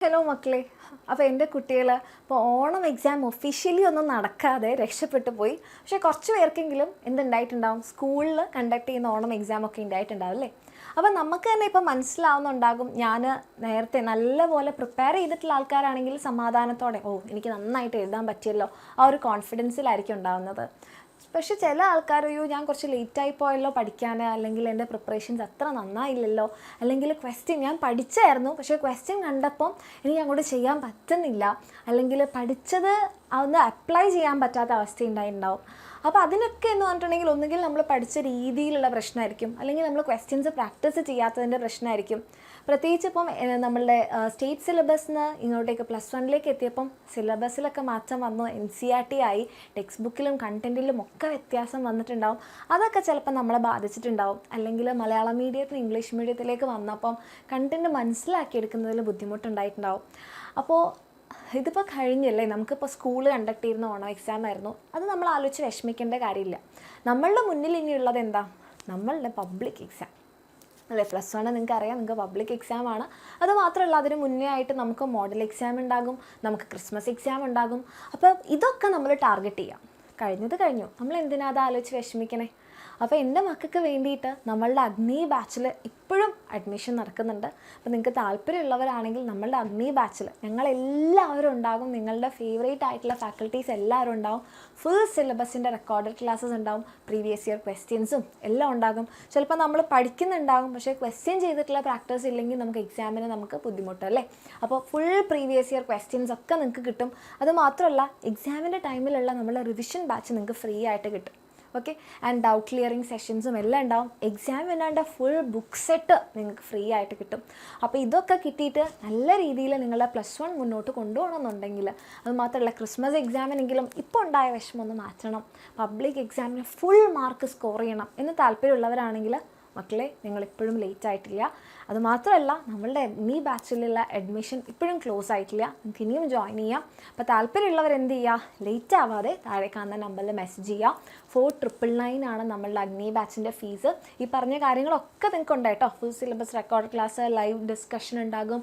Hello മക്കളെ, അപ്പോൾ എൻ്റെ കുട്ടികൾ ഇപ്പോൾ ഓണം എക്സാം ഒഫീഷ്യലി ഒന്നും നടക്കാതെ രക്ഷപ്പെട്ടു പോയി. പക്ഷേ കുറച്ച് പേർക്കെങ്കിലും എന്തുണ്ടായിട്ടുണ്ടാവും, സ്കൂളിൽ കണ്ടക്ട് ചെയ്യുന്ന ഓണം എക്സാം ഒക്കെ ഉണ്ടായിട്ടുണ്ടാവും അല്ലേ. അപ്പോൾ നമുക്ക് തന്നെ ഇപ്പോൾ മനസ്സിലാവുന്നുണ്ടാകും, ഞാൻ നേരത്തെ നല്ലപോലെ പ്രിപ്പയർ ചെയ്തിട്ടുള്ള ആൾക്കാരാണെങ്കിൽ സമാധാനത്തോടെ എനിക്ക് നന്നായിട്ട് എഴുതാൻ പറ്റിയല്ലോ ആ ഒരു കോൺഫിഡൻസിലായിരിക്കും ഉണ്ടാകുന്നത്. പക്ഷെ ചില ആൾക്കാർ ഞാൻ കുറച്ച് ലേറ്റായി പോയല്ലോ പഠിക്കാൻ, അല്ലെങ്കിൽ എൻ്റെ പ്രിപ്പറേഷൻസ് അത്ര നന്നായില്ലല്ലോ, അല്ലെങ്കിൽ ക്വസ്റ്റ്യൻ ഞാൻ പഠിച്ചായിരുന്നു പക്ഷേ ക്വസ്റ്റ്യൻ കണ്ടപ്പം എനിക്ക് അങ്ങോട്ട് ചെയ്യാൻ പറ്റുന്നില്ല, അല്ലെങ്കിൽ പഠിച്ചത് അതൊന്ന് അപ്ലൈ ചെയ്യാൻ പറ്റാത്ത അവസ്ഥ ഉണ്ടായിട്ടുണ്ടാവും. അപ്പോൾ അതിനൊക്കെ എന്ന് പറഞ്ഞിട്ടുണ്ടെങ്കിൽ ഒന്നുകിൽ നമ്മൾ പഠിച്ച രീതിയിലുള്ള പ്രശ്നമായിരിക്കും, അല്ലെങ്കിൽ നമ്മൾ ക്വസ്റ്റ്യൻസ് പ്രാക്ടീസ് ചെയ്യാത്തതിൻ്റെ പ്രശ്നമായിരിക്കും. പ്രത്യേകിച്ച് ഇപ്പം നമ്മളുടെ സ്റ്റേറ്റ് സിലബസിൽ നിന്ന് ഇങ്ങോട്ടേക്ക് +1 എത്തിയപ്പം സിലബസിലൊക്കെ മാറ്റം വന്നു, NCERT ആയി, ടെക്സ്റ്റ് ബുക്കിലും കണ്ടൻറ്റിലും ഒക്കെ വ്യത്യാസം വന്നിട്ടുണ്ടാവും. അതൊക്കെ ചിലപ്പോൾ നമ്മളെ ബാധിച്ചിട്ടുണ്ടാവും. അല്ലെങ്കിൽ മലയാളം മീഡിയത്തിൽ നിന്ന് ഇംഗ്ലീഷ് മീഡിയത്തിലേക്ക് വന്നപ്പം കണ്ടൻറ്റ് മനസ്സിലാക്കിയെടുക്കുന്നതിൽ ബുദ്ധിമുട്ടുണ്ടായിട്ടുണ്ടാവും. അപ്പോൾ ഇതിപ്പോൾ കഴിഞ്ഞല്ലേ, നമുക്കിപ്പോൾ സ്കൂൾ കണ്ടക്ട് ചെയ്യുന്ന ഓണം എക്സാം ആയിരുന്നു. അത് നമ്മൾ ആലോചിച്ച് വിഷമിക്കേണ്ട കാര്യമില്ല. നമ്മളുടെ മുന്നിൽ ഇനിയുള്ളത് എന്താ, നമ്മളുടെ പബ്ലിക് എക്സാം അല്ലേ. +1 നിങ്ങൾക്ക് അറിയാം, നിങ്ങൾക്ക് പബ്ലിക് എക്സാം ആണ്. അത് മാത്രമല്ല, അതിന് മുന്നേ ആയിട്ട് നമുക്ക് മോഡൽ എക്സാം ഉണ്ടാകും, നമുക്ക് ക്രിസ്മസ് എക്സാം ഉണ്ടാകും. അപ്പോൾ ഇതൊക്കെ നമ്മൾ ടാർഗറ്റ് ചെയ്യാം. കഴിഞ്ഞത് കഴിഞ്ഞു, നമ്മൾ എന്തിനാ അത് ആലോചിച്ച് വിഷമിക്കണേ. അപ്പോൾ എൻ്റെ മക്കൾക്ക് വേണ്ടിയിട്ട് നമ്മളുടെ അഗ്നി ബാച്ചിൽ ഇപ്പോഴും അഡ്മിഷൻ നടക്കുന്നുണ്ട്. അപ്പോൾ നിങ്ങൾക്ക് താല്പര്യമുള്ളവരാണെങ്കിൽ നമ്മളുടെ അഗ്നി ബാച്ചിൽ ഞങ്ങളെല്ലാവരും ഉണ്ടാകും. നിങ്ങളുടെ ഫേവറേറ്റ് ആയിട്ടുള്ള ഫാക്കൽറ്റീസ് എല്ലാവരും ഉണ്ടാവും. ഫുൾ സിലബസിൻ്റെ റെക്കോർഡഡ് ക്ലാസ്സസ് ഉണ്ടാവും, പ്രീവിയസ് ഇയർ ക്വസ്റ്റ്യൻസും എല്ലാം ഉണ്ടാകും. ചിലപ്പോൾ നമ്മൾ പഠിക്കുന്നുണ്ടാകും, പക്ഷേ ക്വസ്റ്റ്യൻ ചെയ്തിട്ടുള്ള പ്രാക്ടീസ് ഇല്ലെങ്കിൽ നമുക്ക് എക്സാമിന് നമുക്ക് ബുദ്ധിമുട്ടല്ലേ. അപ്പോൾ ഫുൾ പ്രീവിയസ് ഇയർ ക്വസ്റ്റ്യൻസ് ഒക്കെ നിങ്ങൾക്ക് കിട്ടും. അത് മാത്രമല്ല, എക്സാമിൻ്റെ ടൈമിലുള്ള നമ്മളുടെ റിവിഷൻ ബാച്ച് നിങ്ങൾക്ക് ഫ്രീ ആയിട്ട് കിട്ടും. ഓക്കെ, ആൻഡ് ഡൗട്ട് ക്ലിയറിങ് സെഷൻസും എല്ലാം ഉണ്ടാവും. എക്സാം വേണ്ട ഫുൾ ബുക്ക് സെറ്റ് നിങ്ങൾക്ക് ഫ്രീ ആയിട്ട് കിട്ടും. അപ്പോൾ ഇതൊക്കെ കിട്ടിയിട്ട് നല്ല രീതിയിൽ നിങ്ങളുടെ +1 മുന്നോട്ട് കൊണ്ടുപോകണമെന്നുണ്ടെങ്കിൽ, അത് മാത്രമല്ല ക്രിസ്മസ് എക്സാമിനെങ്കിലും ഇപ്പോൾ ഉണ്ടായ വിഷമമൊന്ന് മാറ്റണം, പബ്ലിക് എക്സാമിന് ഫുൾ മാർക്ക് സ്കോർ ചെയ്യണം എന്ന് താല്പര്യമുള്ളവരാണെങ്കിൽ മക്കളെ, നിങ്ങളിപ്പോഴും ലേറ്റ് ആയിട്ടില്ല. അതുമാത്രമല്ല, നമ്മളുടെ NE ബാച്ചിലുള്ള അഡ്മിഷൻ ഇപ്പോഴും ക്ലോസ് ആയിട്ടില്ല, നിങ്ങൾക്ക് ഇനിയും ജോയിൻ ചെയ്യാം. അപ്പോൾ താല്പര്യമുള്ളവർ എന്ത് ചെയ്യുക, ലേറ്റ് ആവാതെ താഴെ കാണുന്ന നമ്പറിൽ മെസ്സേജ് ചെയ്യുക. 4999 ആണ് നമ്മളുടെ അഗ്നി ബാച്ചിൻ്റെ ഫീസ്. ഈ പറഞ്ഞ കാര്യങ്ങളൊക്കെ നിങ്ങൾക്ക് ഉണ്ട് കേട്ടോ. Full syllabus record class, live discussion ഉണ്ടാകും,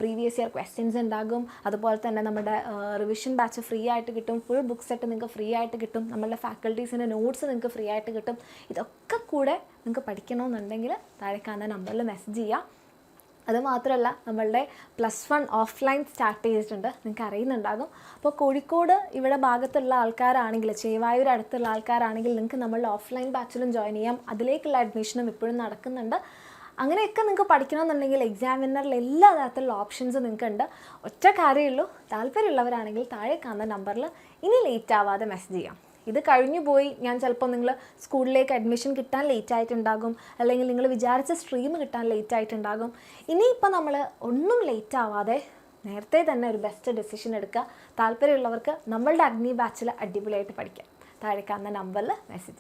പ്രീവിയസ് ഇയർ ക്വസ്റ്റ്യൻസ് ഉണ്ടാകും. അതുപോലെ തന്നെ നമ്മുടെ റിവിഷൻ ബാച്ച് ഫ്രീ ആയിട്ട് കിട്ടും, ഫുൾ ബുക്ക് സെറ്റ് നിങ്ങൾക്ക് ഫ്രീ ആയിട്ട് കിട്ടും, നമ്മളുടെ ഫാക്കൽറ്റീസിൻ്റെ നോട്ട്സ് നിങ്ങൾക്ക് ഫ്രീ ആയിട്ട് കിട്ടും. ഇതൊക്കെ കൂടെ നിങ്ങൾക്ക് പഠിക്കണമെന്നുണ്ടെങ്കിൽ താഴെ കാണുന്ന നമ്പറിൽ മെസ്സേജ് ചെയ്യുക. അതുമാത്രമല്ല, നമ്മളുടെ +1 ഓഫ്ലൈൻ സ്റ്റാർട്ട് ചെയ്തിട്ടുണ്ട്, നിങ്ങൾക്ക് അറിയുന്നുണ്ടാകും. അപ്പോൾ കോഴിക്കോട് ഇവിടെ ഭാഗത്തുള്ള ആൾക്കാരാണെങ്കിൽ, ചേവായൂർ അടുത്തുള്ള ആൾക്കാരാണെങ്കിൽ നിങ്ങൾക്ക് നമ്മളുടെ ഓഫ്ലൈൻ ബാച്ചിലും ജോയിൻ ചെയ്യാം. അതിലേക്കുള്ള അഡ്മിഷനും ഇപ്പോഴും നടക്കുന്നുണ്ട്. അങ്ങനെയൊക്കെ നിങ്ങൾക്ക് പഠിക്കണമെന്നുണ്ടെങ്കിൽ എക്സാമിനറിൽ എല്ലാ തരത്തിലുള്ള ഓപ്ഷൻസും നിങ്ങൾക്ക് ഉണ്ട്. ഒറ്റ കാര്യമുള്ളൂ, താല്പര്യമുള്ളവരാണെങ്കിൽ താഴെ കാണുന്ന നമ്പറിൽ ഇനി ലേറ്റ് ആവാതെ മെസ്സേജ് ചെയ്യാം. ഇത് കഴിഞ്ഞു പോയി, ഞാൻ ചിലപ്പോൾ നിങ്ങൾ സ്കൂളിലേക്ക് അഡ്മിഷൻ കിട്ടാൻ ലേറ്റ് ആയിട്ടുണ്ടാകും, അല്ലെങ്കിൽ നിങ്ങൾ വിചാരിച്ച സ്ട്രീം കിട്ടാൻ ലേറ്റ് ആയിട്ടുണ്ടാകും. ഇനിയിപ്പോൾ നമ്മൾ ഒന്നും ലേറ്റ് ആവാതെ നേരത്തെ തന്നെ ഒരു ബെസ്റ്റ് ഡെസിഷൻ എടുക്കുക. താല്പര്യമുള്ളവർക്ക് നമ്മളുടെ അഗ്നി ബാച്ചിൽ അടിപൊളിയായിട്ട് പഠിക്കാം. താഴെ കാണുന്ന നമ്പറിൽ മെസ്സേജ് ചെയ്യുക.